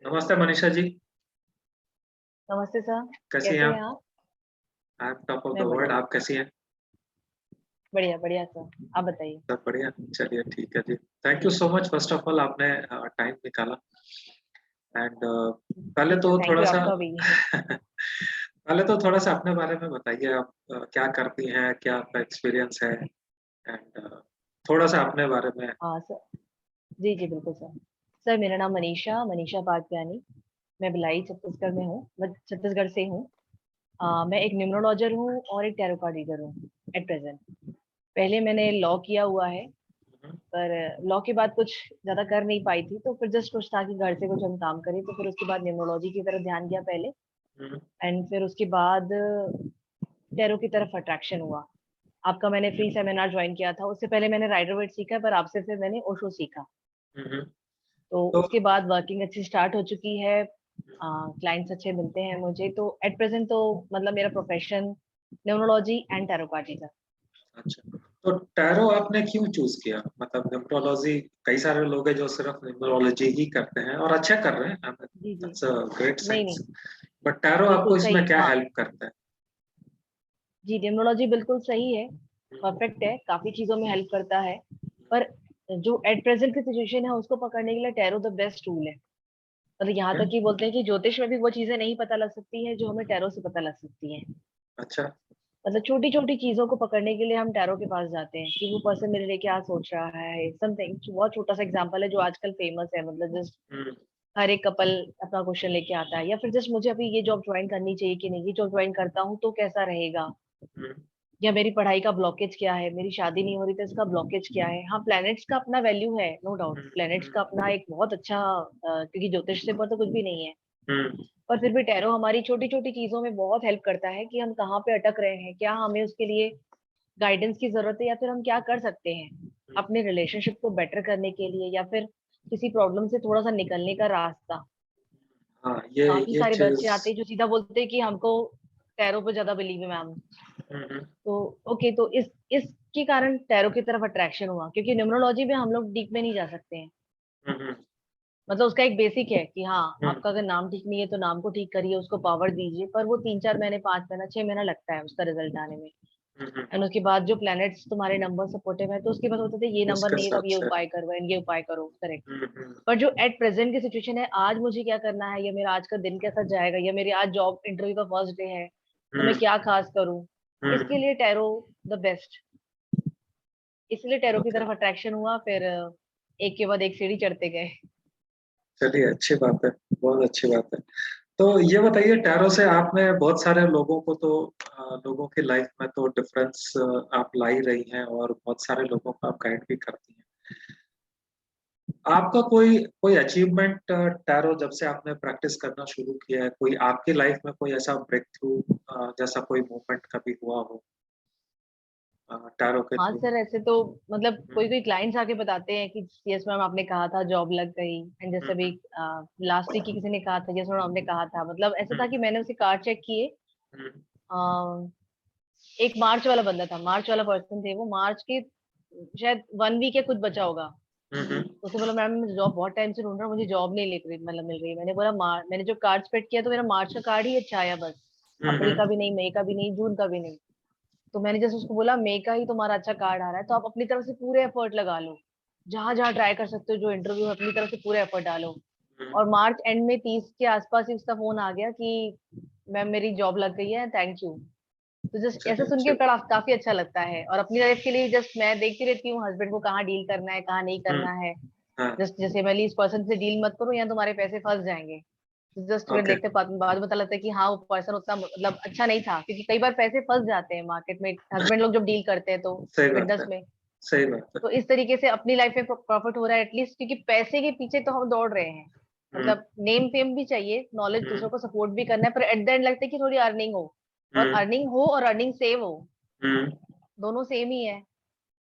नमस्ते मनीषा जी। नमस्ते सर। कैसी हैं कैसे हैं आप? आप? I am top of the मैं वर्ल्ड। बढ़िया। आप कैसी हैं? बढ़िया बढ़िया सर। आप बताइए। सब बढ़िया। चलिए ठीक है जी। थैंक यू जी। So much first of all, आपने टाइम निकाला। एंड पहले जी सर, तो थैंक थोड़ा यू सा आपका भी। पहले तो थोड़ा सा अपने बारे में बताइए। आप क्या करती हैं, क्या आपका एक्सपीरियंस है? एंड थोड़ा सा अपने बारे में। हाँ सर। जी जी बिल्कुल सर। सर मेरा नाम मनीषा मनीषा पाटप्यानी। मैं भिलाई छत्तीसगढ़ में हूँ, मैं छत्तीसगढ़ से हूँ। मैं एक न्यूमरोलॉजर हूँ और एक टैरो कार्ड रीडर हूँ एट प्रेजेंट। पहले मैंने लॉ किया हुआ है, पर लॉ के बाद कुछ ज्यादा कर नहीं पाई थी, तो फिर जस्ट कुछ था कि घर से कुछ हम काम करें, तो फिर उसके बाद न्यूमरोलॉजी की तरफ ध्यान दिया पहले। हम्म, एंड फिर उसके बाद टैरो की तरफ अट्रैक्शन हुआ। आपका मैंने फ्री सेमिनार ज्वाइन किया था, उससे पहले मैंने राइडर वेट सीखा, पर आपसे फिर मैंने ओशो सीखा। हम्म। तो तो उसके बाद वर्किंग अच्छी स्टार्ट हो चुकी है। क्लाइंट्स अच्छे मिलते हैं मुझे, तो एट प्रेजेंट तो मतलब मेरा profession numerology and tarot card reader. अच्छा, तो टैरो आपने क्यों चूज किया? मतलब न्यूमरोलॉजी, कई सारे लोग हैं जो सिर्फ न्यूमरोलॉजी ही करते हैं और अच्छा कर रहे हैं। जी जी। दैट्स अ ग्रेट नहीं साइंस। नहीं। बट टैरो बिल्कुल आपको सही, इसमें क्या हाँ। हेल्प करता है? जी, न्यूमरोलॉजी बिल्कुल सही है। परफेक्ट है, काफी चीजों में हेल्प करता है। पर जो एट प्रेजेंट की सिचुएशन है उसको पकड़ने के लिए टैरो द बेस्ट टूल है। मतलब यहाँ क्या? तक कि बोलते हैं कि ज्योतिष में भी वो चीजें नहीं पता लग सकती है जो हमें टैरो से पता लग सकती है। अच्छा। मतलब छोटी छोटी चीजों को पकड़ने के लिए हम टैरो के पास जाते हैं कि वो पर्सन मेरे लिए क्या सोच रहा है, समथिंग। बहुत छोटा सा एग्जांपल है जो आजकल फेमस है, मतलब जस्ट हम्म, हर एक कपल अपना क्वेश्चन लेके आता है, या फिर जस्ट मुझे अभी ये जॉब ज्वाइन करनी चाहिए कि नहीं, ये जॉब ज्वाइन करता हूँ तो कैसा रहेगा, हम्म, या मेरी पढ़ाई का ब्लॉकेज क्या है, मेरी शादी नहीं हो रही तो इसका ब्लॉकेज क्या है। हाँ, प्लैनेट्स का अपना वैल्यू है, नो डाउट, हम्म, प्लैनेट्स का अपना एक बहुत अच्छा क्योंकि ज्योतिष से पर तो कुछ भी नहीं है। हम्म, पर फिर भी टैरो हमारी छोटी छोटी चीजों में बहुत हेल्प करता है कि हम कहाँ पे अटक रहे हैं, क्या हमें उसके लिए गाइडेंस की जरूरत है, या फिर हम क्या कर सकते हैं हम्म। अपने रिलेशनशिप को बेटर करने के लिए, या फिर किसी प्रॉब्लम से थोड़ा सा निकलने का रास्ता। हाँ, ये काफी ये सारे बच्चे चीज। आते हैं जो सीधा बोलते हैं कि हमको टैरो पे ज्यादा बिलीव है मैम। हम्म, तो ओके, तो इसके कारण टैरो की तरफ अट्रैक्शन हुआ, क्योंकि न्यूमरोलॉजी में हम लोग डीप में नहीं जा सकते हैं। हम्म, मतलब उसका एक बेसिक है कि हाँ, हम्म, आपका अगर नाम ठीक नहीं है तो नाम को ठीक करिए, उसको पावर दीजिए, पर वो 3-4 महीने, 5 महीना, 6 महीना लगता है उसका रिजल्ट आने में। हम्म। एंड उसके बाद जो प्लैनेट्स तुम्हारे नंबर सपोर्टिव है, तो उसके बाद होता है ये नंबर उसके नहीं है तो अब हिसाब ये से। उपाय करो एंड ये उपाय करो, करेक्ट। हम्म। पर जो एट प्रेजेंट की सिचुएशन है, आज मुझे क्या करना है, या मेरा आज का दिन कैसा जाएगा, या मेरे आज जॉब इंटरव्यू का फर्स्ट डे है तो मैं हम्म, क्या खास करूं, इसके हम्म। लिए टैरो द बेस्ट। इसलिए टैरो की ओके। तरफ अट्रैक्शन हुआ, फिर एक के बाद एक सीढ़ी चढ़ते गए। चलिए, अच्छी बात है। बहुत अच्छी बात है। तो ये बताइए, टैरो से आपने बहुत सारे लोगों को तो लोगों की लाइफ में तो डिफरेंस आप ला ही रही हैं और बहुत सारे लोगों को आप गाइड भी करती हैं। आपका कोई कोई अचीवमेंट टैरो जब से आपने प्रैक्टिस करना शुरू किया है, कोई आपकी लाइफ में कोई ऐसा ब्रेक थ्रू जैसा कोई मोमेंट कभी हुआ हो टैरो के हाँ थ्रू? सर, ऐसे तो मतलब हम्म, कोई कोई क्लाइंट्स आके बताते हैं कि यस मैम आपने कहा था जॉब लग गई, एंड जैसे अभी हम्म, लास्ट वीक की किसी ने कहा था यस मैम आपने कहा था, मतलब ऐसा था कि हम्म, मैंने उसे कार्ड चेक किए। हम्म, अ, एक मार्च वाला बंदा था, मार्च वाला पर्सन थे वो, मार्च के शायद 1 वीक या कुछ बचा होगा। हम्म, तो उसे बोला मैम मैं जॉब बहुत टाइम से ढूंढ रहा हूँ, मुझे जॉब नहीं लिख रही, मतलब मिल रही है। मैंने बोला मैंने जो कार्ड स्प्रेड किया तो मेरा मार्च का कार्ड ही अच्छा आया बस, अप्रैल हम्म, का भी नहीं, मई का भी नहीं, जून का भी नहीं। तो मैंने जैसे उसको बोला मई का ही तुम्हारा अच्छा कार्ड आ रहा है, तो आप अपनी तरफ से पूरे एफर्ट लगा लो, जहां जहां ट्राई कर सकते हो, जो इंटरव्यू है अपनी तरफ से पूरे एफर्ट डालो। हम्म। और मार्च एंड में 30 के आसपास ही उसका फोन आ गया कि मैम मेरी जॉब लग गई है, थैंक यू। तो जस्ट ऐसा चलिए, सुन अच्छी के बात। काफी अच्छा लगता है। और अपनी लाइफ के लिए जस्ट मैं देखती रहती हूँ हस्बैंड को कहाँ डील करना है, कहाँ नहीं हम्म। करना है। हाँ। जस्ट जैसे मैं इस पर्सन से डील मत करो या तुम्हारे पैसे फंस जाएंगे। जस्ट फिर ओके। देखते बाद में पता लगता है कि हाँ वो पर्सन उतना मतलब अच्छा नहीं था, क्योंकि कई बार पैसे फंस जाते हैं मार्केट में, हस्बैंड लोग जब डील करते हैं तो सही बात बिजनेस है। में। सही बात है। तो इस तरीके से अपनी लाइफ में प्रॉफिट हो रहा है एटलीस्ट, क्योंकि पैसे के पीछे तो हम दौड़ रहे हैं। हम्म, मतलब नेम फेम भी चाहिए, नॉलेज, दूसरों हम्म, को सपोर्ट भी करना है, पर एट द एंड लगता है कि थोड़ी अर्निंग हो। और हम्म, अर्निंग हो और अर्निंग सेव हो, हम्म। दोनों सेम ही है।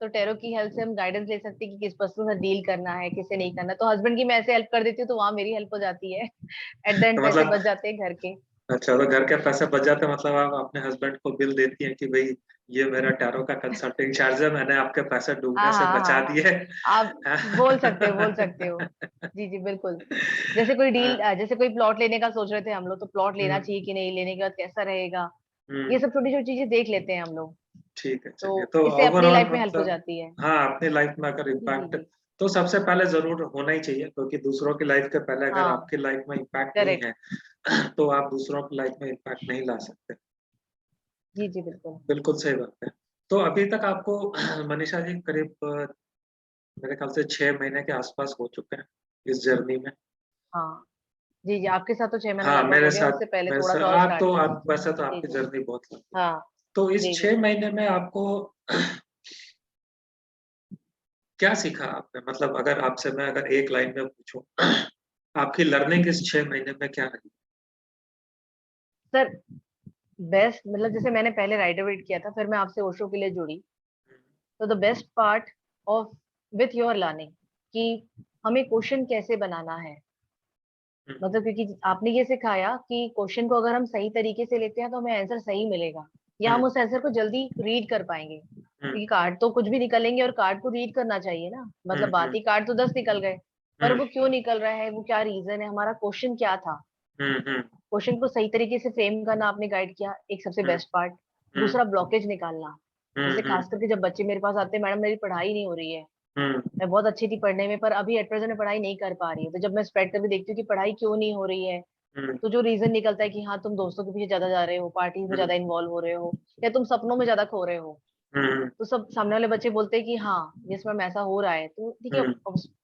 तो टैरो की हेल्प से हम गाइडेंस ले सकते हैं कि किस पर्सन से डील करना है, किससे नहीं करना। तो हस्बैंड की मैं ऐसे हेल्प कर देती हूँ तो वहां मेरी हेल्प हो जाती है। एट द तो एंड पैसे मतलब, बच जाते हैं घर के। अच्छा, तो घर के पैसे बच जाते हैं, मतलब आप अपने हस्बैंड को बिल देती हैं कि भाई ये मेरा टैरो का कंसल्टिंग चार्ज है, मैंने आपके पैसे डूबने हाँ, से हाँ, बचा हाँ, हाँ। दिए। आप बोल सकते हो, बोल सकते हो। जी, जी, बिल्कुल। जैसे कोई डील हाँ, जैसे कोई प्लॉट लेने का सोच रहे थे हम लोग, तो प्लॉट लेना हुँ, चाहिए कि नहीं, लेने के बाद कैसा रहेगा? हुँ, ये सब छोटी-छोटी चीज़ें देख लेते हैं हम लोग, ठीक है, चलिए। तो तो इससे अपनी ओवरऑल लाइफ में हेल्प हो मतलब जाती है। हाँ, अपनी लाइफ में अगर जी, जी, इम्पैक्ट जी। तो सबसे पहले ज़रूर होना ही चाहिए, क्योंकि दूसरों की लाइफ के पहले अगर हाँ, आपकी लाइफ में इम्पैक्ट नहीं करेक्ट। है, तो आप दूसरों की लाइफ में इम्पैक्ट नहीं ला सकते। जी, जी, बिल्कुल। बिल्कुल सही बात है। तो अभी तक आपको मनीषा जी करीब मेरे ख्याल से 6 महीने के आस-पास हो चुके हैं, इस जर्नी में। हाँ। जी, जी, आपके साथ तो 6 महीना हाँ, लगभग मेरे हो गया, साथ उससे पहले मेरे थोड़ा-सा साथ और आप स्टार्ट तो किया था। आप वैसे तो जी, आपकी जी। जर्नी बहुत लंबी है। हाँ। तो इस जी, जी। 6 महीने में आपको क्या सीखा आपने? मतलब अगर आपसे मैं अगर एक लाइन में पूछूँ, आपकी लर्निंग इस 6 महीने में क्या रही? सर, बेस्ट मतलब जैसे मैंने पहले राइटर वेट किया था, फिर मैं आपसे ओशो के लिए जुड़ी। हुँ, तो the best part of with your learning कि हमें क्वेश्चन कैसे बनाना है। हुँ, मतलब क्योंकि आपने ये सिखाया कि क्वेश्चन को अगर हम सही तरीके से लेते हैं तो हमें आंसर सही मिलेगा, या हुँ, हम उस आंसर को जल्दी रीड कर पाएंगे, हुँ, क्योंकि कार्ड तो कुछ भी निकलेंगे और कार्ड को रीड करना चाहिए ना। हुँ, मतलब बात हुँ, ही कार्ड तो 10 निकल गए, पर हुँ, वो क्यों निकल रहा है, वो क्या रीजन है, हमारा क्वेश्चन क्या था। हुँ, हुँ, क्वेश्चन को सही तरीके से फ्रेम करना आपने गाइड किया, एक सबसे हुँ, बेस्ट पार्ट। हुँ, दूसरा ब्लॉकेज निकालना। हुँ, जैसे हुँ, खास करके जब बच्चे मेरे पास आते हैं, मैडम मेरी पढ़ाई नहीं हो रही है, हुँ, मैं बहुत अच्छी थी पढ़ने में पर अभी एट प्रेजेंट मैं पढ़ाई नहीं कर पा रही हूँ। तो जब मैं स्प्रेड करके देखती हूँ कि पढ़ाई क्यों नहीं हो रही है, हुँ, तो जो रीजन निकलता है कि हाँ तुम दोस्तों के पीछे ज्यादा जा रहे हो, पार्टीज में हुँ, ज्यादा इन्वॉल्व हो रहे हो, या तुम सपनों में ज्यादा खो रहे हो। हुँ, तो सब सामने वाले बच्चे बोलते हैं कि हाँ यस मैम ऐसा हो रहा है, तो ठीक है। हुँ,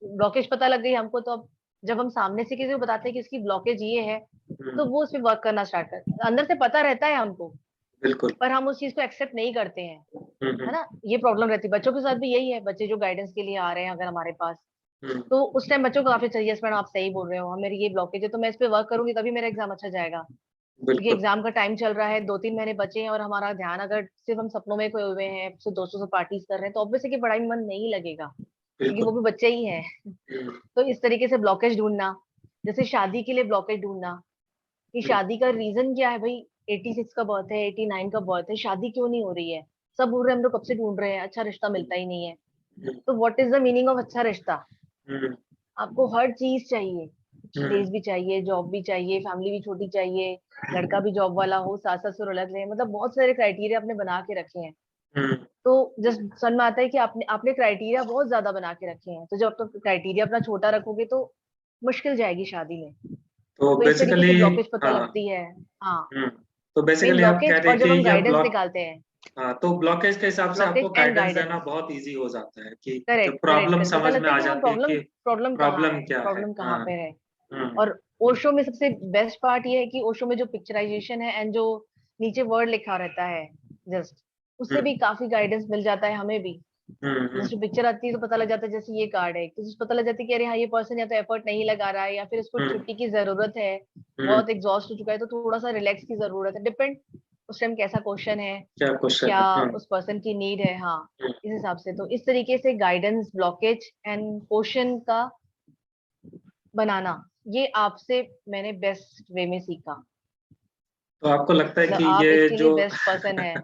ब्लॉकेज पता लग गई हमको, तो अब जब हम सामने से किसी को बताते हैं कि इसकी ब्लॉकेज ये है, हुँ, तो वो उस पर वर्क करना स्टार्ट करते हैं। अंदर से पता रहता है हमको, बिल्कुल। पर हम उस चीज को एक्सेप्ट नहीं करते हैं, हुँ, है हुँ, ना। ये प्रॉब्लम रहती है बच्चों के साथ भी, यही है। बच्चे जो गाइडेंस के लिए आ रहे हैं अगर हमारे पास, हुँ, तो उस टाइम बच्चों को काफी चाहिए, यस मैडम आप सही बोल रहे हो, हाँ मेरी ये ब्लॉकेज है, तो मैं इस पे वर्क करूंगी तभी मेरा एग्जाम अच्छा जाएगा। क्योंकि बिल्कुल, एग्जाम का टाइम चल रहा है, 2-3 महीने बचे हैं, और हमारा ध्यान अगर सिर्फ हम सपनों में खोए हुए हैं, सिर्फ दोस्तों से पार्टीज कर रहे हैं, तो ऑब्वियसली कि पढ़ाई में मन नहीं लगेगा, क्योंकि वो बिल्कुल। भी बच्चे ही हैं। हुँ, तो इस तरीके से ब्लॉकेज ढूंढना, जैसे शादी के लिए ब्लॉकेज ढूंढना, कि हुँ, शादी का रीजन क्या है भाई। 86 का बर्थ है, 89 का बर्थ है, शादी क्यों नहीं हो रही है। सब बोल रहे हैं हम लोग कब से ढूंढ रहे हैं, अच्छा रिश्ता हुँ, मिलता ही नहीं है। हुँ, तो what is the meaning of अच्छा रिश्ता। हुँ, आपको हर चीज चाहिए, हुँ, प्लेस भी चाहिए, जॉब भी चाहिए, फैमिली भी छोटी चाहिए, लड़का भी जॉब वाला हो, सास ससुर अलग रहे, मतलब बहुत सारे क्राइटेरिया आपने बना के रखे हैं। हुँ, तो जस्ट समझ में आता है कि आपने आपने क्राइटेरिया बहुत ज्यादा बना के रखे हैं, तो जब आप तो क्राइटेरिया अपना छोटा रखोगे तो मुश्किल जाएगी शादी में। तो तो इस तरीके बेसिकली से ब्लॉकेज पता हाँ, लगती है। हाँ, हुँ, तो मेन बेसिकली आप कह ब्लॉकेज, रही और जब कि हम ये गाइडेंस ब्लॉक निकालते हैं। हाँ, तो ब्लॉकेज के हिसाब से आपको ब्लॉकेज एंड गाइडेंस देना गाइडेंस। बहुत ईज़ी हो जाता है कि जब करेक्ट, करेक्ट, प्रॉब्लम करेक्ट, पता समझ में लगता है आ कि हाँ जाती है प्रॉब्लम कि प्रॉब्लम कहाँ प्रॉब्लम है, क्या है। प्रॉब्लम कहाँ हाँ, पे है। हुँ, और ओशो में सबसे बेस्ट पार्ट ये है कि ओशो में जो पिक्चराइजेशन है एंड जो नीचे वर्ड लिखा रहता है, जस्ट हुँ, उससे भी काफी गाइडेंस मिल जाता है हमें भी। हुँ, हुँ, जैसे पिक्चर आती है तो पता लग जाता है, जैसे ये कार्ड है तो पता लग जाता है कि अरे हाँ ये पर्सन या तो एफर्ट नहीं लगा रहा है, या फिर इसको हुँ, छुट्टी की जरूरत है, हुँ, बहुत एग्जॉस्ट हो चुका है, तो थोड़ा सा रिलैक्स की जरूरत है। डिपेंड उस टाइम कैसा क्वेश्चन है, क्या क्वेश्चन क्या है? हुँ, उस पर्सन की नीड है। हाँ, हुँ, इस हिसाब से तो इस तरीके से गाइडेंस, ब्लॉकेज एंड क्वेश्चन का बनाना, ये आपसे मैंने बेस्ट वे में सीखा। तो आपको लगता है मतलब कि आप ये इसके लिए जो बेस्ट पर्सन है।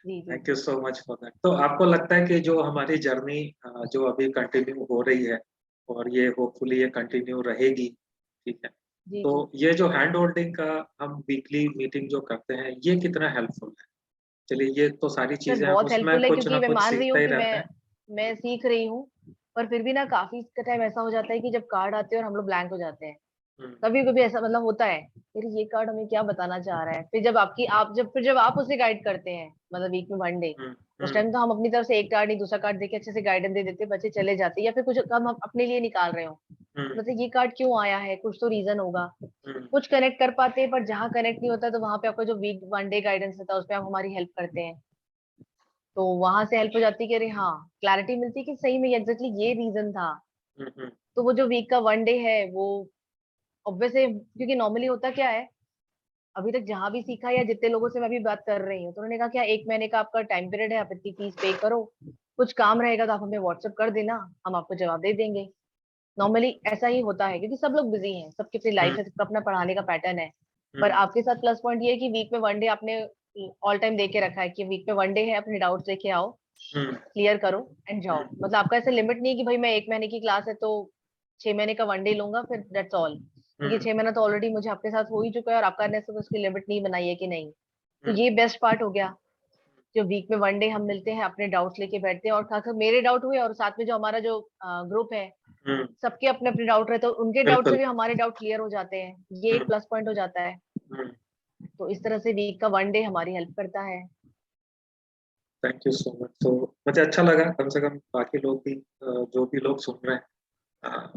जी, जी। Thank you so much for that. तो आपको लगता है कि जो हमारी जर्नी जो अभी कंटिन्यू हो रही है और ये होपफुली ये कंटिन्यू रहेगी, ठीक है? जी, तो जी। ये जो हैंड होल्डिंग का हम वीकली मीटिंग जो करते हैं, ये कितना हेल्पफुल है? चलिए ये तो सारी सर चीज़ें हम बहुत उसमें हेल्पफुल है, कुछ क्योंकि ना मैं कुछ मान रही सीखते हूँ ही कि रहते हैं। मैं सीख रही हूँ, पर फिर भी ना काफी टाइम ऐसा हो जाता है कि जब कार्ड आते हैं और हम लोग ब्लैंक हो जाते हैं। हुँ, कभी कभी ऐसा मतलब होता है, फिर ये कार्ड हमें क्या बताना चाह रहा है, फिर जब आपकी आप जब फिर जब आप उसे गाइड करते हैं, मतलब वीक में 1 डे, हुँ, उस हुँ, टाइम तो हम अपनी तरफ से एक कार्ड नहीं दूसरा कार्ड देके अच्छे से गाइडेंस दे देते, बच्चे चले जाते, या फिर कुछ काम हम अपने लिए निकाल रहे हो, हुँ, मतलब ये कार्ड क्यों आया है, कुछ तो रीजन होगा। हुँ, कुछ कनेक्ट कर पाते हैं, पर जहाँ कनेक्ट नहीं होता है, तो वहां पे आपका जो वीक 1 डे गाइडेंस होता है उसमें आप हमारी हेल्प करते हैं। तो वहां से हेल्प हो जाती है कि अरे हाँ, क्लैरिटी मिलती है कि सही में एग्जैक्टली ये रीजन था। हुँ, हुँ, तो वो जो वीक का 1 डे है वो ऑब्वियसली, क्योंकि नॉर्मली होता क्या है, अभी तक जहां भी सीखा या जितने लोगों से मैं भी बात कर रही हूँ, तो उन्होंने कहा क्या 1 महीने का आपका टाइम पीरियड है, आप इतनी फीस पे करो, कुछ काम रहेगा तो आप हमें व्हाट्सअप कर देना, हम आपको जवाब दे देंगे। नॉर्मली ऐसा ही होता है, क्योंकि सब लोग बिजी हैं, सबकी अपनी हुँ, लाइफ है, सबका अपना पढ़ाने का पैटर्न है। पर हुँ, आपके साथ प्लस पॉइंट ये है कि वीक में 1 डे आपने ऑल टाइम दे के रखा है कि वीक में 1 डे है, अपने डाउट्स लेके आओ, हम्म, क्लियर करो एंड जाओ। हम्म, मतलब आपका ऐसे लिमिट नहीं है कि भाई मैं 1 महीने की क्लास है तो 6 महीने का 1 डे लूंगा फिर दैट्स ऑल, क्योंकि हम्म, 6 महीना तो ऑलरेडी मुझे आपके साथ हो ही चुका है और आपका ने सिर्फ उसकी लिमिट नहीं बनाई है कि नहीं। तो हम्म, ये बेस्ट पार्ट हो गया, जो वीक में 1 डे हम मिलते हैं, अपने डाउट्स लेके बैठते हैं, और खासकर मेरे डाउट हुए और साथ में जो हमारा जो ग्रुप है, हम्म, सबके अपने अपने डाउट रहते हैं, तो उनके डाउट से बिल्कुल। भी हमारे डाउट क्लियर हो जाते हैं, ये एक हम्म, प्लस पॉइंट हो जाता है। हम्म, तो इस तरह से वीक का 1 डे हमारी हेल्प करता है। Thank you so much. तो मुझे अच्छा लगा, कम से कम बाकी लोग भी जो भी लोग सुन रहे हैं,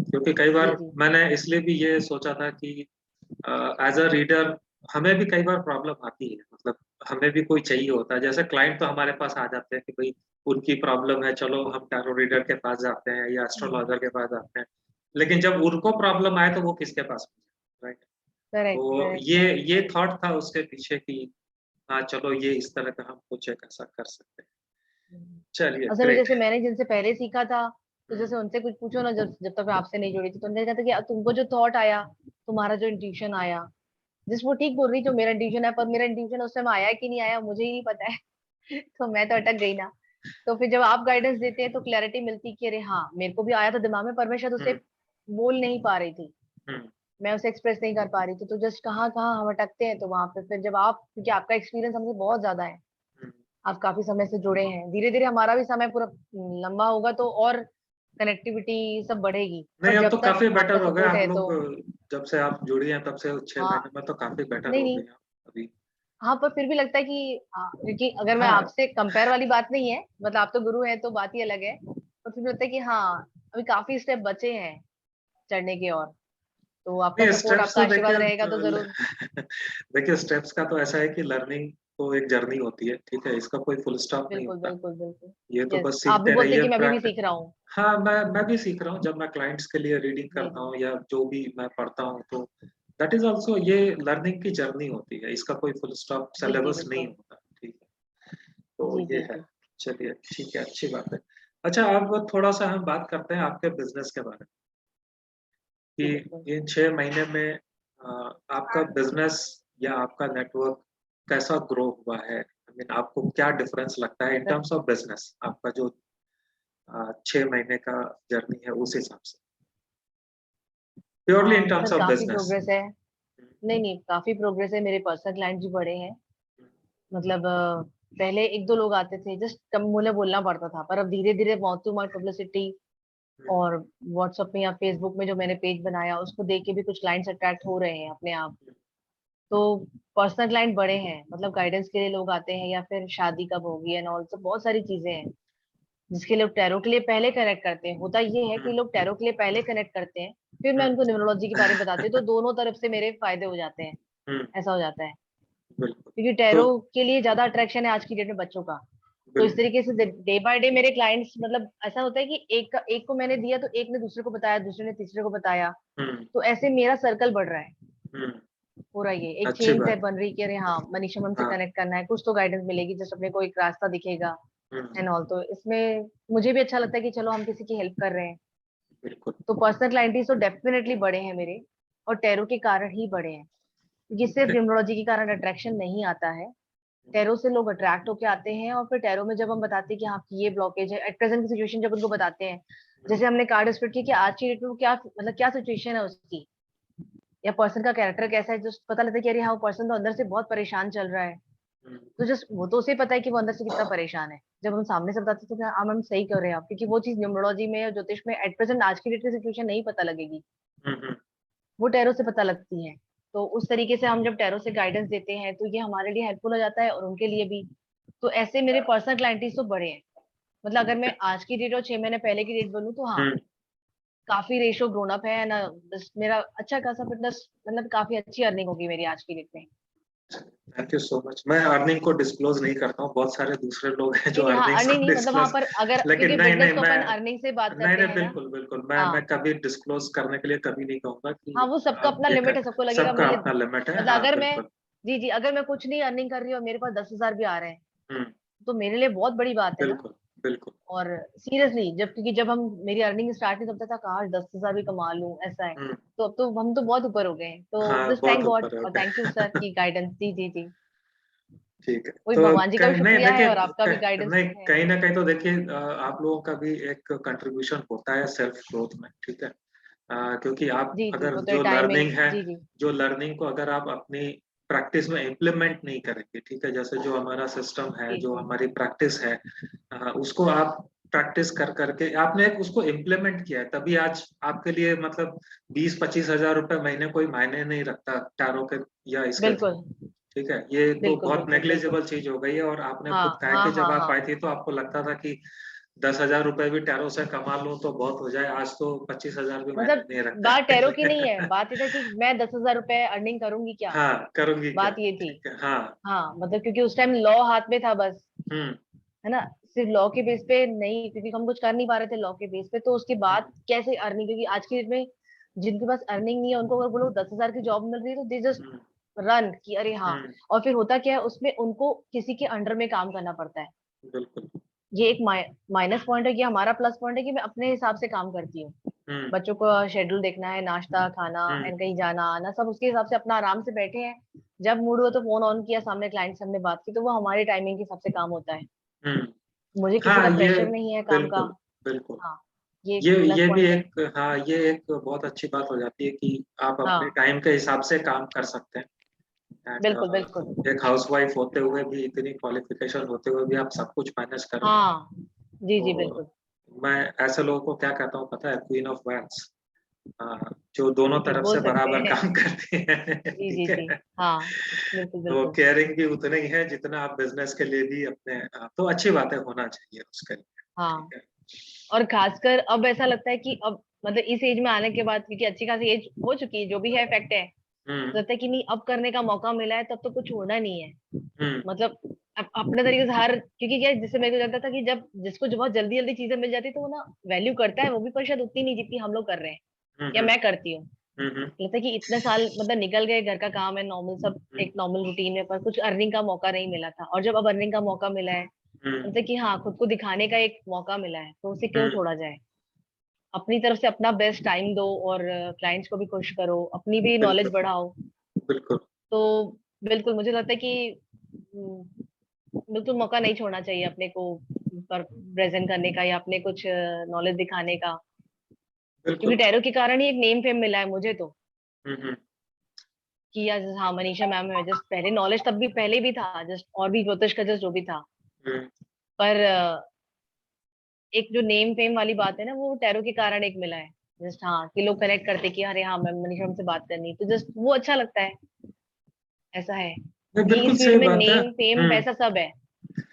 क्योंकि कई जी बार जी मैंने इसलिए भी ये सोचा था कि एज अ रीडर हमें भी कई बार प्रॉब्लम आती है, मतलब हमें भी कोई चाहिए होता है, जैसे क्लाइंट तो हमारे पास आ जाते हैं कि भाई उनकी प्रॉब्लम है, चलो हम टैरो रीडर के पास जाते हैं या एस्ट्रोलॉजर के पास जाते हैं। लेकिन जब उनको प्रॉब्लम आए तो वो किसके पास, राइट? करेक्ट तो करेक्ट करेक्ट। ये थॉट था उसके पीछे कि हाँ चलो ये इस तरह का हम कुछ एक ऐसा कर सकते हैं। चलिए असल में ग्रेट। जैसे मैंने जिनसे पहले सीखा था, तो जैसे उनसे कुछ पूछो ना, जब जब तक मैं आपसे नहीं जुड़ी थी, तो उन्होंने कहा था कि तुमको जो थॉट आया, तुम्हारा जो इंट्यूशन आया, जिस वो ठीक बोल रही, जो मेरा इंट्यूशन है, पर मेरा इंट्यूशन उस समय आया कि नहीं आया मुझे ही नहीं पता है। तो मैं तो अटक गई ना। तो फिर जब आप गाइडेंस देते हैं तो क्लैरिटी मिलती कि अरे हाँ, मेरे को भी आया था दिमाग में, पर मैं शायद उसे हम्म, बोल नहीं पा रही थी, हम्म, मैं उसे एक्सप्रेस नहीं कर पा रही थी। तो जस्ट कहाँ कहाँ हम अटकते हैं, तो वहां पे फिर जब आप, क्योंकि आपका एक्सपीरियंस हमसे बहुत ज्यादा है, हम्म। आप काफी समय से जुड़े हैं, धीरे धीरे हमारा भी समय पूरा लंबा होगा तो और कनेक्टिविटी सब बढ़ेगी, नहीं, पर अब तो जब तक काफी आपका बेटर हो गए सपोर्ट आप है तो। लोग। जब से आप जुड़ी हैं तब से 6 महीने हाँ। में तो काफी बेटर नहीं हो गए नहीं। हैं आप अभी। हाँ, पर फिर भी लगता है कि क्योंकि अगर मैं हाँ, आपसे कंपेयर वाली बात नहीं है, मतलब आप तो गुरु हैं तो बात ही अलग है, पर फिर भी लगता है कि हाँ, अभी काफी स्टेप बचे हैं चढ़ने की ओर। तो आपका नहीं सपोर्ट, स्टेप्स आपका तो आशीर्वाद देखिए रहेगा तो जरूर। देखिए स्टेप्स का तो ऐसा है कि लर्निंग तो एक जर्नी होती है, ठीक है, इसका कोई फुल स्टॉप नहीं बिल्कुल होता। बिल्कुल बिल्कुल। ये तो यस, बस आप भी सीखते बोलते हैं रहिए कि मैं अभी भी प्रैक्टिस। सीख रहा हूँ। हाँ, मैं भी सीख रहा हूँ, जब मैं क्लाइंट्स के लिए रीडिंग जी करता जी हूँ या जो भी मैं पढ़ता हूँ, तो दैट इज ऑल्सो ये लर्निंग की जर्नी होती है, इसका कोई फुल स्टॉप जी जी सिलेबस नहीं बिल्कुल। होता, ठीक है। तो जी ये जी है। जी चलिए ठीक है, अच्छी बात है। अच्छा, अब थोड़ा सा हम बात करते हैं आपके बिजनेस के बारे में, जी बिल्कुल। कि इन 6 महीने में आपका बिजनेस या आपका नेटवर्क कैसा ग्रो हुआ है, आई मीन आपको क्या डिफरेंस लगता है इन सर, टर्म्स ऑफ बिजनेस, आपका जो 6 महीने का जर्नी है उस हिसाब से, purely in terms sir of काफी बिजनेस। प्रोग्रेस है। नहीं नहीं, काफी प्रोग्रेस है, मेरे पर्सनल क्लाइंट भी बढ़े हैं। मतलब पहले 1 2 लोग आते थे, जस्ट कम मुझे बोलना पड़ता था, पर अब धीरे धीरे माउथ टू माउथ पब्लिसिटी और व्हाट्सएप में या फेसबुक में जो मैंने पेज बनाया उसको देख के भी कुछ क्लाइंट्स अट्रैक्ट हो रहे हैं अपने आप। तो पर्सनल क्लाइंट बड़े हैं, मतलब गाइडेंस के लिए लोग आते हैं, या फिर शादी कब होगी एंड ऑल, सब बहुत सारी चीजें हैं जिसके लोग टैरो के लिए पहले कनेक्ट करते हैं। होता ये है कि लोग टैरो के लिए पहले कनेक्ट करते हैं, फिर मैं उनको न्यूमरोलॉजी के बारे में बताती हूँ, तो दोनों तरफ से मेरे फायदे हो जाते हैं। ऐसा हो जाता है, बिल्कुल। क्योंकि तो टैरो के लिए ज्यादा अट्रैक्शन है आज की डेट में बच्चों का। तो इस बिल्कुल। तरीके से डे बाय डे मेरे क्लाइंट्स, मतलब ऐसा होता है कि एक को मैंने दिया तो एक ने दूसरे को बताया, दूसरे ने तीसरे को बताया, हम्म, तो ऐसे मेरा सर्कल बढ़ रहा है हम्म, पूरा। ये एक अच्छी चेन टाइप बात। बन रही है कि अरे हाँ, मनीषा मैम से हाँ। कनेक्ट करना है, कुछ तो गाइडेंस मिलेगी, जस्ट अपने को एक रास्ता दिखेगा हम्म, एंड ऑल। तो इसमें मुझे भी अच्छा लगता है कि चलो हम किसी की हेल्प कर रहे हैं। बिल्कुल। तो पर्सनल क्लाइंटीज तो डेफिनेटली बड़े हैं मेरे, और टैरो के कारण ही बड़े हैं, क्योंकि सिर्फ न्यूमरोलॉजी के कारण अट्रैक्शन नहीं आता है। टैरो से लोग अट्रैक्ट होके आते हैं, और फिर टैरो में जब हम बताते हैं कि हाँ आपकी ये ब्लॉकेज है, एट प्रेजेंट की सिचुएशन जब उनको बताते हैं, जैसे हमने कार्ड स्प्रेड किया कि आज की डेट में वो क्या, मतलब क्या सिचुएशन है उसकी, या पर्सन का कैरेक्टर कैसा है, जो पता लगता है कि अरे हाँ, वो पर्सन तो अंदर से बहुत परेशान चल रहा है। तो जस्ट वो तो उसे पता है कि वो अंदर से कितना परेशान है, जब हम सामने से बताते थे हाँ मैम सही कर रहे हैं आप, क्योंकि वो चीज न्यूमरोलॉजी में और ज्योतिष में एट प्रेजेंट आज की डेट की सिचुएशन नहीं पता लगेगी, हम्म, वो टैरो से पता लगती है। तो उस तरीके से हम जब टैरो से गाइडेंस देते हैं तो ये हमारे लिए हेल्पफुल हो जाता है और उनके लिए भी। तो ऐसे मेरे पर्सनल क्लाइंटीज तो बड़े हैं। मतलब अगर मैं आज की डेट और 6 महीने पहले की डेट बोलूँ तो हाँ, हम्म। काफी रेशो ग्रोन अप है ना। बस मेरा अच्छा खासा फिटनेस, मतलब काफी अच्छी अर्निंग होगी मेरी आज की डेट में। Thank you so much. मैं अर्निंग को डिस्क्लोज नहीं करता हूँ, बहुत सारे दूसरे लोग हैं जो नहीं नहीं, हाँ अर्निंग्स अर्निंग को नहीं, मतलब वहां डिस्क्लोज। पर अगर, लेकिन क्योंकि नहीं बिजनेस नहीं, को मैं अपन अर्निंग से बात नहीं करते नहीं, हैं ना। बिल्कुल बिल्कुल, मैं हाँ कभी डिस्क्लोज करने के लिए कभी नहीं कहूंगा हाँ, कि वो सबका अपना ये लिमिट है, सबको लगेगा सबका मुझे, अपना लिमिट है, मतलब हाँ अगर मैं, बिल्कुल। जी जी, अगर मैं कुछ नहीं अर्निंग कर रही हूँ और मेरे पास 10,000 भी आ रहे हैं, हम्म, तो मेरे लिए बहुत बड़ी बात है ना। बिल्कुल बिल्कुल। और सीरियसली जब, क्योंकि जब हम, मेरी अर्निंग स्टार्ट नहीं, तब तक था काश 10,000 भी कमा लूं, ऐसा है। हम्म, तो अब तो हम तो बहुत ऊपर हो गए हैं, तो हाँ जस्ट बहुत थैंक गॉड ऊपर है, और ओके। थैंक यू सर की गाइडेंस। जी जी जी। ठीक है। वही तो भगवान जी का भी नहीं शुक्रिया है देखिए, और आपका भी गाइडेंस नहीं है। कहीं न कहीं तो देखिए आप लोगों का भी एक कंट्रीब्यूशन होता है सेल्फ ग्रोथ में, ठीक है? क्योंकि आप जी, जी, अगर वो तो है टाइमिंग। जी, जी। जो लर्निंग को अगर आप अपनी प्रैक्टिस में इम्प्लीमेंट नहीं करेंगे, ठीक है? जैसे जो हमारा सिस्टम है, जी, जो जी। हमारी प्रैक्टिस है उसको आप प्रैक्टिस कर के आपने एक उसको इम्प्लीमेंट किया है, तभी आज आपके लिए मतलब 20-25 हज़ार रुपए महीने कोई मायने नहीं रखता टैरो के या इसके थ्रू, बिल्कुल, ठीक है? ये तो बिल्कुल, बहुत बिल्कुल, बिल्कुल। नेग्लिजिबल चीज़ हो गई है और आपने हाँ, खुद कहा है हाँ, कि जब हाँ, आप हाँ। आई थी तो आपको लगता था कि 10,000 रुपए भी टैरो से कमा लूँ तो बहुत हो जाए, आज तो 25,000 भी मायने मतलब नहीं रखता बात टैरो की नहीं है, है। बात ये था कि मैं 10,000 रुपए अर्निंग करूँगी क्या? हाँ, करूँगी क्या? बात ये थी। ठीक है, हाँ। हाँ, मतलब क्योंकि उस टाइम लॉ हाथ में था बस, हुँ, है ना? सिर्फ लॉ के बेस पे नहीं, क्योंकि हम कुछ कर नहीं पा रहे थे लॉ के बेस पे, तो उसके हुँ, बाद कैसे अर्निंग, क्योंकि आज की डेट में जिनके पास अर्निंग नहीं है उनको अगर बोलो 10,000 की जॉब मिल रही है तो दे जस्ट हुँ, रन कि अरे हाँ। हुँ, और फिर होता क्या है उसमें, उनको किसी के अंडर में काम करना पड़ता है। बिल्कुल। ये एक माइनस पॉइंट है, कि हमारा प्लस पॉइंट है कि मैं अपने हिसाब से काम करती हूँ। हुँ, बच्चों को शेड्यूल देखना है, नाश्ता खाना हुँ, एंड कहीं जाना आना सब उसके हिसाब से अपना आराम से बैठे हैं। जब मूड हुआ तो फोन ऑन किया, सामने क्लाइंट से हमने बात की, तो वो हमारी टाइमिंग के हिसाब से काम होता है। हुँ। मुझे किसी हाँ, का ये प्रेशर नहीं है काम का। बिल्कुल, बिल्कुल। हाँ, ये एक ये प्लस ये भी पॉइंट है। एक हाँ, ये एक बहुत अच्छी बात हो जाती है कि आप अपने हाँ, टाइम के हिसाब से काम कर सकते हैं एंड बिल्कुल, बिल्कुल। एक हाउसवाइफ होते हुए भी इतनी क्वालिफ़िकेशन होते हुए भी आप सब कुछ मैनेज कर रहे हैं। हाँ, जी, जी, तो बिल्कुल। मैं ऐसे लोगों को क्या कहता हूँ पता है? क्वीन ऑफ वैन्स जो दोनों जी, जी, तरफ से बोल सकते बराबर हैं। काम करती हैं, जी, ठीक जी, जी। है? हाँ, बिल्कुल, तो बिल्कुल। केयरिंग भी उतना ही है जितना आप बिज़नेस के लिए भी अपने तो अच्छी बात है होना चाहिए उसके लिए, ठीक हाँ, है? और खासकर अब ऐसा लगता है कि अब मतलब इस एज में आने के बाद, क्योंकि अच्छी खासी एज हो चुकी है, जो भी है फैक्ट है, हुँ, तो लगता है कि नहीं, अब करने का मौका मिला है तब तो कुछ छोड़ना नहीं है। हुँ, मतलब अपने तरीके से हर, क्योंकि क्या है, जिससे मेरे को लगता था कि जब जिसको जो बहुत जल्दी जल्दी चीजें मिल जाती है, तो वो ना वैल्यू करता है, वो भी पर शायद उतनी नहीं जितनी हम लोग कर रहे हैं हुँ, या हुँ, मैं करती हूँ। हुँ, हुँ, लगता है कि इतने साल मतलब निकल गए, घर का काम है नॉर्मल, सब हुँ, एक नॉर्मल रूटीन में, पर कुछ अर्निंग का मौका नहीं मिला था, और जब अब अर्निंग का मौका मिला है, हुँ, लगता है कि हाँ, खुद को दिखाने का एक मौका मिला है, तो उसे क्यों हुँ, छोड़ा जाए। अपनी तरफ से अपना बेस्ट टाइम दो और क्लाइंट्स को भी खुश करो, अपनी भी नॉलेज बिल्कुल, बढ़ाओ। बिल्कुल, तो बिल्कुल मुझे लगता है कि बिल्कुल मौका नहीं छोड़ना चाहिए अपने को पर प्रेजेंट करने का या अपने कुछ नॉलेज दिखाने का, क्योंकि बिल्कुल। टैरो के कारण ही एक नेम फेम मिला है मुझे तो, हुँ, हुँ, कि यार हाँ मनीषा मैम है, जस्ट पहले नॉलेज तब भी पहले भी था जस्ट, और भी ज्योतिष का जस्ट जो भी था, हुँ, पर एक जो नेम फेम वाली बात है ना, वो टैरो के कारण एक मिला है। जस्ट हाँ, कि लोग कनेक्ट करते कि अरे हाँ मैम मनीषा हमसे बात करनी है, तो जस्ट वो अच्छा लगता है। ऐसा है नहीं कि बिल्कुल इस फील्ड सही में बात है। नेम फेम हुँ। पैसा सब है।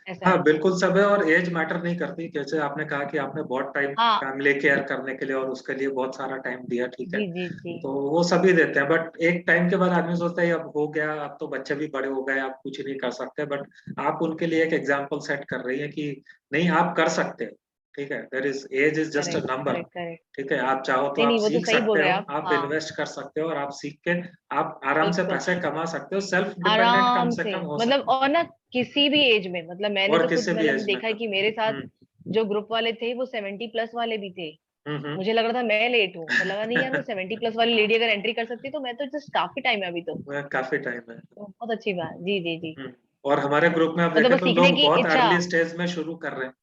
ऐसा हाँ, है। बिल्कुल सब है और ऐज मैटर नहीं करती। जैसे आपने कहा कि आपने बहुत टाइम हाँ, फैमिली केयर करने के लिए और उसके लिए बहुत सारा टाइम दिया, ठीक है। जी, जी, जी। तो वो सभी देते हैं बट एक टाइम के बाद आदमी सोचता है अब हो गया, अब तो बच्चे भी बड़े हो गए, आप कुछ नहीं कर सकते बट आप उनके लिए एक एग्जाम्पल सेट कर रही हैं कि नहीं आप कर सकते हो, ठीक है। There is as is just a correct, number, correct, correct. ठीक है। आप चाहो तो नहीं, आप नहीं, वो तो सीख सही बोल सकते रहे हो, हैं आप। आप हाँ, इन्वेस्ट कर सकते हो और आप सीख के आप आराम से बिल्कुल। पैसे कमा सकते हो, सेल्फ डिपेंडेंट कम आराम से से, कम हो मतलब सकते और ना किसी भी एज में, मतलब हो मैंने और तो खुद किसी भी मतलब एज में देखा है कर। कि मेरे साथ हुँ, जो ग्रुप वाले थे वो 70 प्लस वाले भी थे। हुँ। मुझे लग रहा था मैं लेट हूँ, पर लगा नहीं यार, वो 70 प्लस वाली लेडी अगर एंट्री कर सकती, तो मैं तो जस्ट काफी टाइम है अभी तो। काफ़ी टाइम है। तो बहुत अच्छी बात, जी, जी, जी। हुँ, और हमारे ग्रुप में आप मतलब देखें बस तो सीखने लोग की बहुत इच्छा। अर्ली स्टेज में शुरू कर रहे हैं,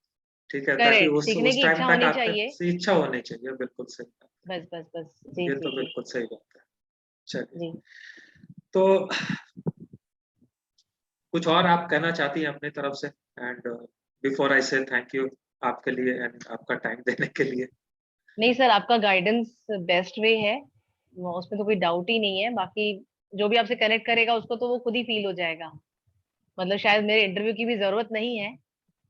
ठीक है? ताकि करेक्ट, सीखने उस की टाइम इच्छा तक होनी आते चाहिए। इच्छा होनी चाहिए, बिल्कुल सही बात बस, बस, बस, है। जी, ये जी, तो जी, बिल्कुल सही बात है। चलिए, जी। तो कुछ और आप कहना चाहती हैं अपनी तरफ से एंड बिफोर आई से थैंक यू आपके लिए एंड आपका टाइम देने के लिए। नहीं सर, आपका गाइडेंस बेस्ट वे है, उसमें तो कोई डाउट ही नहीं है। बाकी जो भी आपसे कनेक्ट करेगा उसको तो वो खुद ही फील हो जाएगा। मतलब शायद मेरे इंटरव्यू की भी जरूरत नहीं है,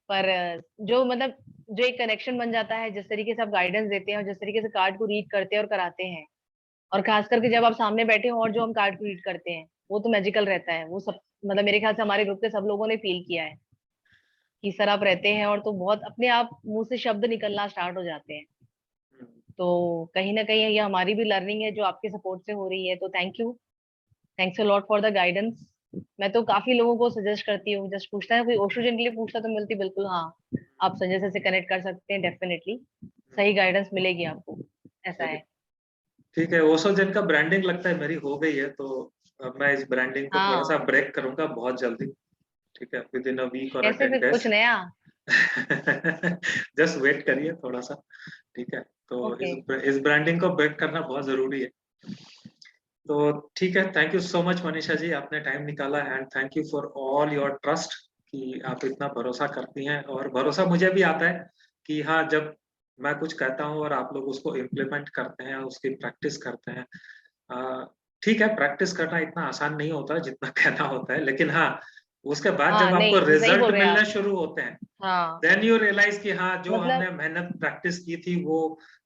पर जो मतलब जो एक कनेक्शन बन जाता है, जिस तरीके से आप गाइडेंस देते हैं और जिस तरीके से कार्ड को रीड करते हैं और कराते हैं, और खास करके जब आप सामने बैठे हो और जो हम कार्ड को रीड करते हैं, वो तो मैजिकल रहता है। वो सब मतलब मेरे ख्याल से हमारे ग्रुप के सब लोगों ने फील किया है कि सर आप रहते हैं और तो बहुत अपने आप मुंह से शब्द निकलना स्टार्ट हो जाते हैं। हुँ, तो कहीं ना कहीं ये हमारी भी लर्निंग है जो आपके सपोर्ट से हो रही है, तो thank you. Thanks a lot for the guidance. मैं तो काफी लोगों को सजेस्ट करती हूँ, जस्ट पूछता है कोई ओशो के लिए पूछता तो मिलती, बिल्कुल हाँ, आप संजय सर से कनेक्ट कर सकते हैं, डेफिनेटली हुँ, सही गाइडेंस मिलेगी आपको। ऐसा चलिए है। ठीक है। ओशो जिन का ब्रांडिंग लगता है मेरी हो गई है तो अब मैं इस ब्रांडिंग को हाँ, थोड़ा-सा ब्रेक करूँगा बहुत जल्दी, ठीक है, विद इन अ वीक और कैसे 10 फिर कुछ डेज। नया? जस्ट वेट करिए थोड़ा-सा, ठीक है? तो ओके। इस ब्रांडिंग को बिल्ड करना बहुत ज़रूरी है। तो ठीक है, thank you so much Manisha ji, आपने टाइम निकाला and thank you for all your trust कि आप इतना भरोसा करती हैं और भरोसा मुझे भी आता है कि हाँ, जब मैं कुछ कहता हूँ और आप लोग उसको इम्प्लीमेंट करते हैं, उसकी प्रैक्टिस करते हैं। अ, ठीक है, प्रैक्टिस करना इतना आसान नहीं होता जितना कहना होता है, लेकिन हाँ, उसके बाद हाँ, जब आपको नहीं, सही बोल रिजल्ट रहे हैं मिलने आप। शुरू होते हैं, हाँ, देन यू रियलाइज कि हाँ, जो मतलब हमने मेहनत प्रैक्टिस की थी वो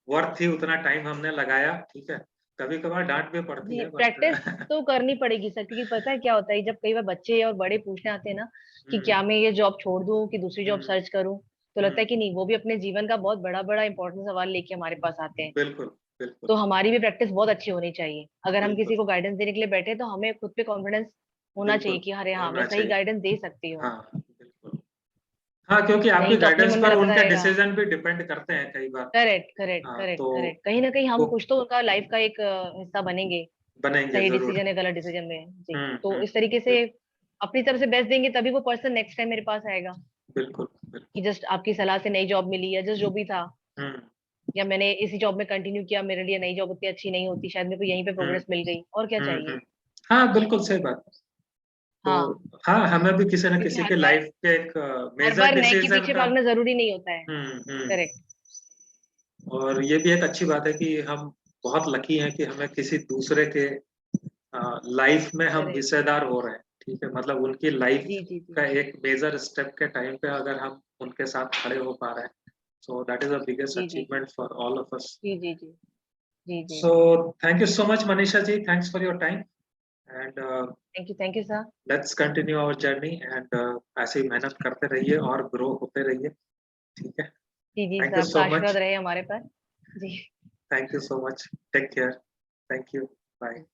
वर्थ थी, उतना टाइम हमने लगाया, ठीक है। कभी-कभार डाँट भी पड़ती जी, है बट प्रैक्टिस तो करनी पड़ेगी सर, क्योंकि पता है क्या होता है, जब कई बार बच्चे और बड़े पूछने आते हैं ना कि हुँ, क्या मैं ये जॉब छोड़ दूँ कि दूसरी जॉब हुँ, सर्च करूँ? तो लगता है हुँ, कि नहीं, वो भी अपने जीवन का बहुत बड़ा-बड़ा इम्पोर्टेंट सवाल लेके हमारे पास आते हैं। बिल्कुल, बिल्कुल, तो हमारी भी प्रैक्टिस बहुत अच्छी होनी चाहिए। अगर हम बिल्कुल, किसी को गाइडेंस देने के लिए बैठे, तो हमें खुद पे कॉन्फिडेंस होना चाहिए बिल्कुल, कि अरे हाँ, मैं होना सही चाहिए। गाइडेंस दे सकती हूँ। हाँ, बिल्कुल। हाँ, क्योंकि आपकी नहीं तो अपने गाइडेंस मन में पर लगता उनके रहेगा। डिसीज़न भी डिपेंड करते हैं कई बार। करेक्ट, करेक्ट, हाँ, करेक्ट, तो करेक्ट। कहीं न कहीं हम वो कुछ तो उनका लाइफ का एक हिस्सा बनेंगे, बनेंगे सही ज़रूर। डिसीजन या गलत डिसीजन में। जी, हुँ, तो हुँ, इस तरीके से अपनी तरफ से बेस्ट देंगे, तभी वो पर्सन नेक्स्ट टाइम मेरे पास आएगा बिल्कुल, कि बिल्कुल। जस्ट आपकी सलाह से नई जॉब मिली, या जस्ट जो भी था, हुँ, या मैंने इसी जॉब में कंटिन्यू किया, मेरे लिए नई जॉब उतनी अच्छी नहीं होती, शायद मेरे को यहीं पे हुँ, प्रोग्रेस मिल गई, और क्या हुँ, चाहिए? हुँ। हाँ, बिल्कुल सही बात है। हाँ, तो हाँ, हमें भी किसी न क्योंकि किसी के लाइफ़ के एक हर मेजर बार नए के डिसीज़न पीछे का। भागना ज़रूरी नहीं होता है। हुँ, हुँ। करेक्ट। और ये भी एक अच्छी बात है कि हम बहुत लकी हैं कि हमें किसी दूसरे के लाइफ में हम करेक्ट। हिस्सेदार हो रहे हैं, ठीक है? मतलब उनकी लाइफ जी, जी, जी। का एक मेजर स्टेप के टाइम पे अगर हम उनके साथ खड़े हो पा रहे हैं, so that is the biggest जी, जी, जी। Achievement for all of us. जी, जी, जी। जी, जी, सो जी। Thank you so much Manisha ji, thanks for your time and thank you sir. Let's continue our journey and ऐसे ही मेहनत करते रहिए और ग्रो होते रहिए, ठीक है? जी, जी सर, थैंक यू आपका सो आशीर्वाद मच, रहे हमारे पर। जी। Thank you so much, take care, thank you, bye.